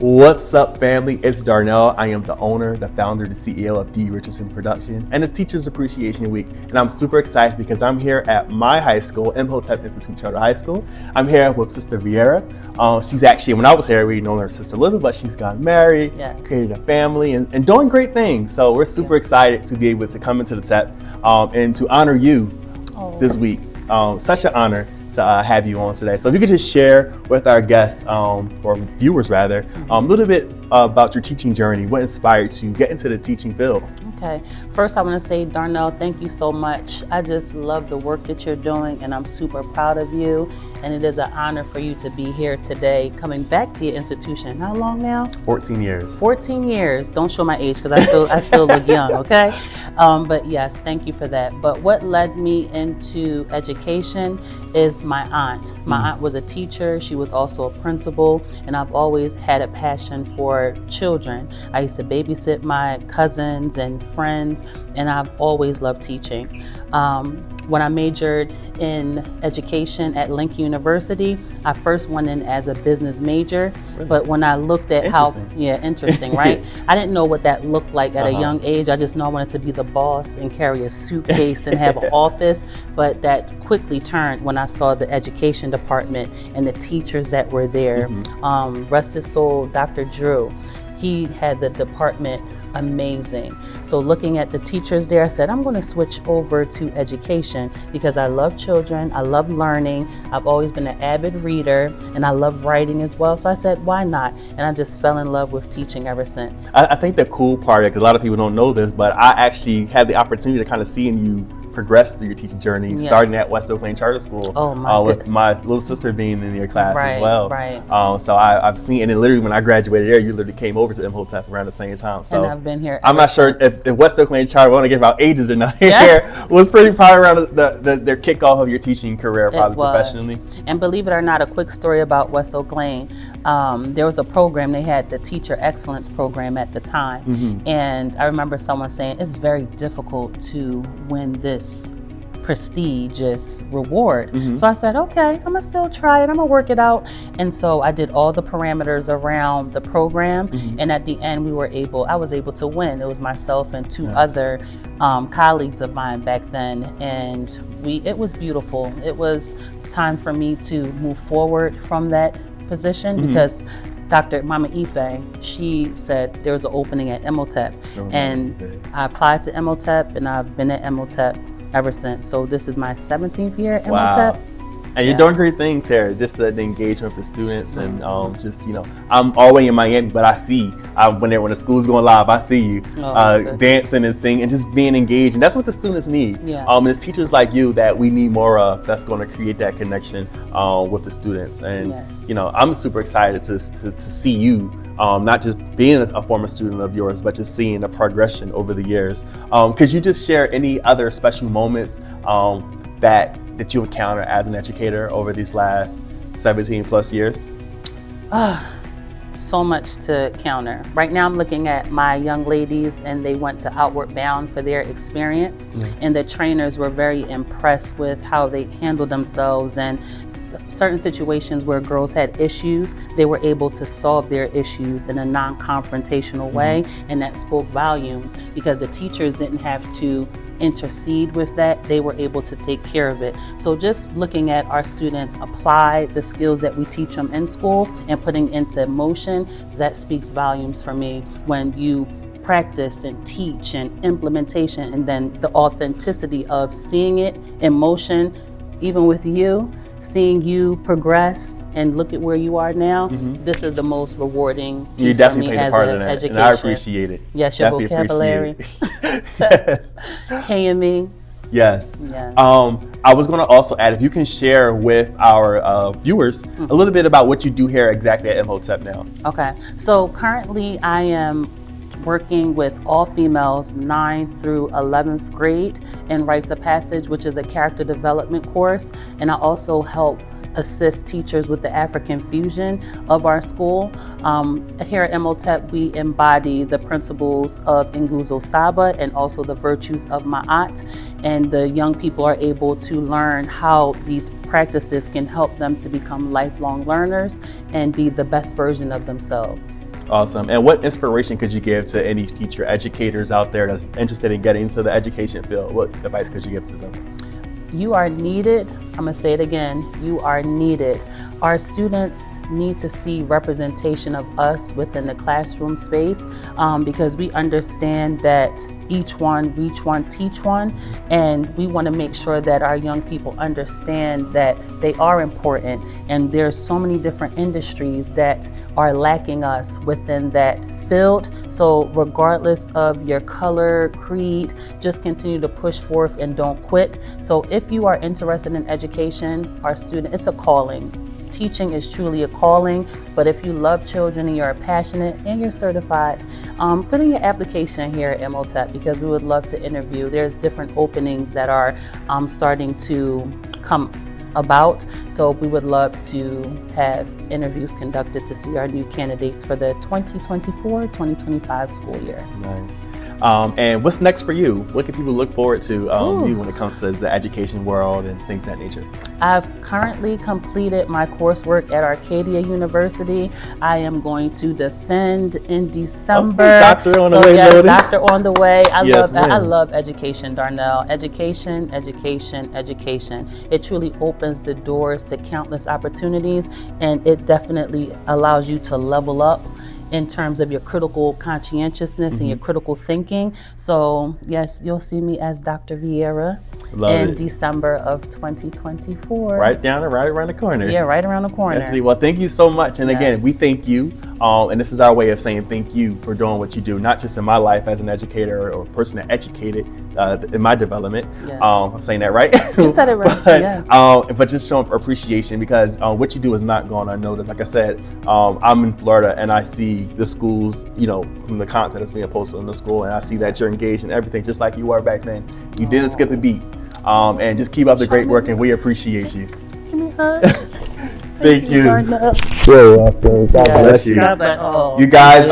What's up, family? It's Darnell. I am the owner, the founder, the CEO of D.Richardson Production, and it's Teachers Appreciation Week. And I'm super excited because I'm here at my high school, Imhotep Institute Charter High School. I'm here with Sister Vierra. She's actually, when I was here, we known her sister little, but she's got married, created a family, and doing great things. So we're super excited to be able to come into the TEP and to honor you this week. Such an honor to have you on today. So if you could just share with our guests, or viewers rather, a little bit about your teaching journey, what inspired you to get into the teaching field? Okay, first I want to say, Darnell, thank you so much. I just love the work that you're doing and I'm super proud of you. And it is an honor for you to be here today, coming back to your institution. How long now? 14 years. 14 years. Don't show my age because I still look young, okay? But yes, thank you for that. But what led me into education is my aunt. My aunt was a teacher. She was also a principal, and I've always had a passion for children. I used to babysit my cousins and friends, and I've always loved teaching. When I majored in education at Lincoln University, I first went in as a business major, but when I looked at interesting, right? I didn't know what that looked like at a young age. I just know I wanted to be the boss and carry a suitcase and have an office, but that quickly turned when I saw the education department and the teachers that were there. Rest his soul, Dr. Drew. He had the department amazing. So looking at the teachers there, I said, I'm going to switch over to education because I love children, I love learning, I've always been an avid reader, and I love writing as well. So I said, why not? And I just fell in love with teaching ever since. I think the cool part, because a lot of people don't know this, but I actually had the opportunity to kind of see in you progress through your teaching journey, starting at West Oak Lane Charter School, with my little sister being in your class as well. So I've seen, and then literally when I graduated there, you literally came over to Imhotep around the same time. So and I've been here. I'm not sure if West Oak Lane Charter, we want to give out ages or not here, was pretty probably around their kickoff of your teaching career, probably professionally. And believe it or not, a quick story about West Oak Lane. There was a program, they had the Teacher Excellence Program at the time. And I remember someone saying, it's very difficult to win this prestigious reward. So I said, okay, I'm gonna still try it, I'm gonna work it out. And so I did all the parameters around the program, and at the end I was able to win. It was myself and two other colleagues of mine back then, and it was beautiful. It was time for me to move forward from that position because Dr. Mama Ife, she said there was an opening at Imhotep, and I applied to Imhotep, and I've been at Imhotep ever since. So this is my 17th year at Imhotep. And you're doing great things here, just the engagement with the students, and just, I'm already in Miami, but I see when the school's going live, I see you dancing and singing and just being engaged, and that's what the students need. And it's teachers like you that we need more of, that's going to create that connection with the students. And I'm super excited to see you, not just being a former student of yours, but just seeing the progression over the years. Could you just share any other special moments that you encounter as an educator over these last 17 plus years? So much to counter. Right now I'm looking at my young ladies, and they went to Outward Bound for their experience, and the trainers were very impressed with how they handled themselves, and certain situations where girls had issues, they were able to solve their issues in a non-confrontational way, and that spoke volumes because the teachers didn't have to intercede with that. They were able to take care of it. So just looking at our students apply the skills that we teach them in school and putting into motion, that speaks volumes for me. When you practice and teach and implementation, and then the authenticity of seeing it in motion, even with you, seeing you progress and look at where you are now, this is the most rewarding piece for me as an education. And I appreciate it. Yes, your vocabulary. KME. Yes. I was going to also add, if you can share with our viewers a little bit about what you do here exactly at Imhotep now. Okay, so currently I am working with all females 9th through 11th grade in Rites of Passage, which is a character development course, and I also help assist teachers with the African fusion of our school. Here at Imhotep, we embody the principles of Nguzo Saba and also the virtues of Ma'at, and the young people are able to learn how these practices can help them to become lifelong learners and be the best version of themselves. Awesome. And what inspiration could you give to any future educators out there that's interested in getting into the education field? What advice could you give to them? You are needed. I'm going to say it again. You are needed. Our students need to see representation of us within the classroom space because we understand that each one, reach one, teach one. And we want to make sure that our young people understand that they are important. And there's so many different industries that are lacking us within that field. So regardless of your color, creed, just continue to push forth and don't quit. So if you are interested in education, our student, it's a calling. Teaching is truly a calling, but if you love children and you're passionate and you're certified, put in your application here at Imhotep because we would love to interview. There's different openings that are starting to come about, so we would love to have interviews conducted to see our new candidates for the 2024-2025 school year. Nice. And what's next for you? What can people look forward to you when it comes to the education world and things of that nature? I've currently completed my coursework at Arcadia University. I am going to defend in December. Oh, doctor on the way, yes, doctor on the way. I ma'am. love education, Darnell. Education, education, education. It truly opens the doors to countless opportunities, and it definitely allows you to level up in terms of your critical conscientiousness and your critical thinking. So yes, you'll see me as Dr. Vierra in December of 2024. Right around the corner. Yeah, right around the corner. Definitely. Well, thank you so much. And again, we thank you. And this is our way of saying thank you for doing what you do, not just in my life as an educator or a person that educated in my development. Yes. I'm saying that right? You said it right, but, yes. But just showing appreciation because what you do is not going unnoticed. Like I said, I'm in Florida and I see the schools, from the content that's being posted in the school, and I see that you're engaged in everything just like you were back then. You didn't skip a beat. And just keep up the great work, and we appreciate you. Give me a hug. Thank you. Darnell. God bless you. God bless. You guys,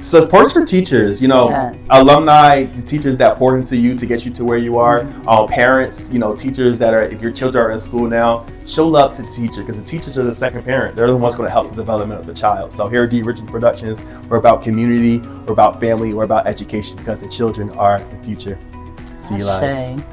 support your teachers. Yes. Alumni, the teachers that poured into you to get you to where you are. Parents, teachers that if your children are in school now, show love to the teacher because the teachers are the second parent. They're the ones going to help the development of the child. So here at D.Richardson Productions, we're about community, we're about family, we're about education because the children are the future. See you guys.